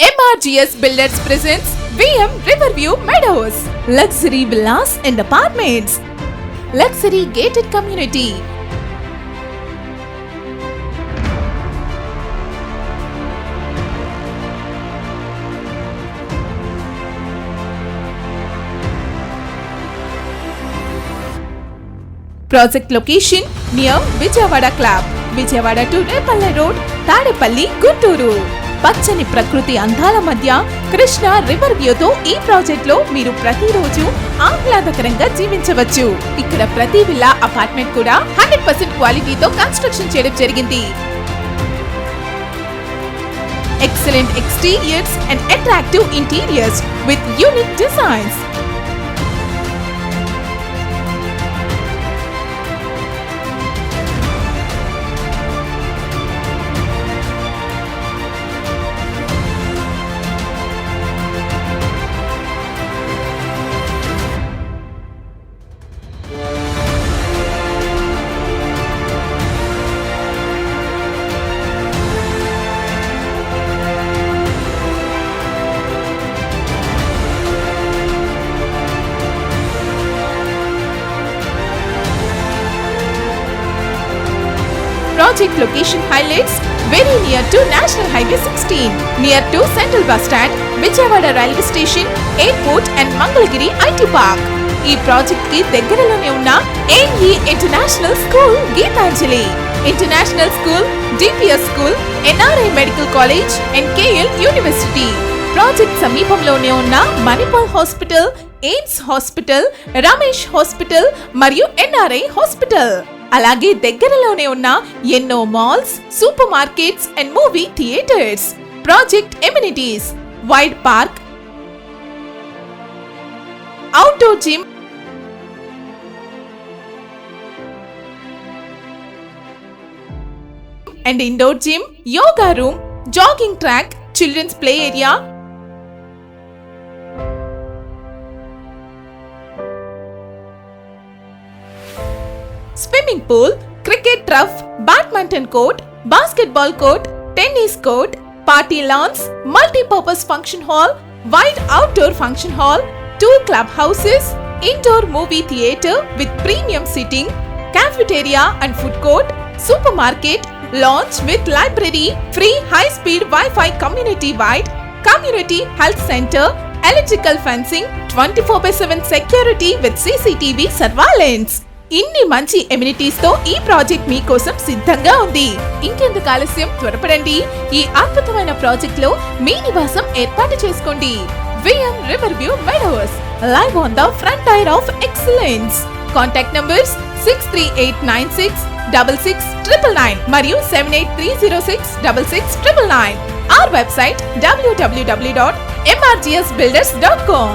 MRGS Builders presents VM Riverview Meadows. Luxury villas and apartments. Luxury gated community. Project location near Vijayawada Club, Vijayawada to Repalli Road, Tadepalli, Gunturu. పచ్చని ప్రకృతి అందాల మధ్య Krishna river వ్యూతో ఈ project లో మీరు ప్రతిరోజు ఆహ్లాదకరంగా జీవించవచ్చు. ఇక్కడ ప్రతి విల్లా అపార్ట్మెంట్ కూడా 100% క్వాలిటీతో కన్స్ట్రక్షన్ చేయడం జరిగింది. Excellent exteriors and attractive interiors with unique designs. Project location highlights very near to National Highway 16, near to Central Bus Stand, Vijayawada Railway Station, Airport and Mangalagiri IT Park. ఈ project కి దగ్గరలోనే ఉన్న AE International School, Geetanjali International School, DPS School, NRI Medical College and KL University. Project సమీపంలోనే ఉన్న Manipal hospital, AIIMS hospital, Ramesh hospital మరియు NRI hospital. అలాగే దగ్గరలోనే ఉన్న ఎన్నో malls, supermarkets and movie theatres. Project amenities: wide park, outdoor gym, and indoor gym, yoga room, jogging track, children's play area, swimming pool, cricket turf, badminton court, basketball court, tennis court, party lawns, multipurpose function hall, wide outdoor function hall, 2 club houses, indoor movie theater with premium seating, cafeteria and food court, supermarket, lounge with library, free high-speed Wi-Fi community-wide, community health center, electrical fencing, 24/7 security with CCTV surveillance. ఇన్ని మంచి amenities తో ఈ project మీకోసం సిద్ధంగా ఉంది. ఇంకెందుకు ఆలస్యం, త్వరపడండి. ఈ అద్భుతమైన ప్రాజెక్ట్ లో మీ నివాసం ఏర్పాటు చేసుకోండి. VM Riverview Meadows, live on the frontier of excellence. Contact numbers 63896 6699 మరియు 78306 6699. Our website www.mrgsbuilders.com.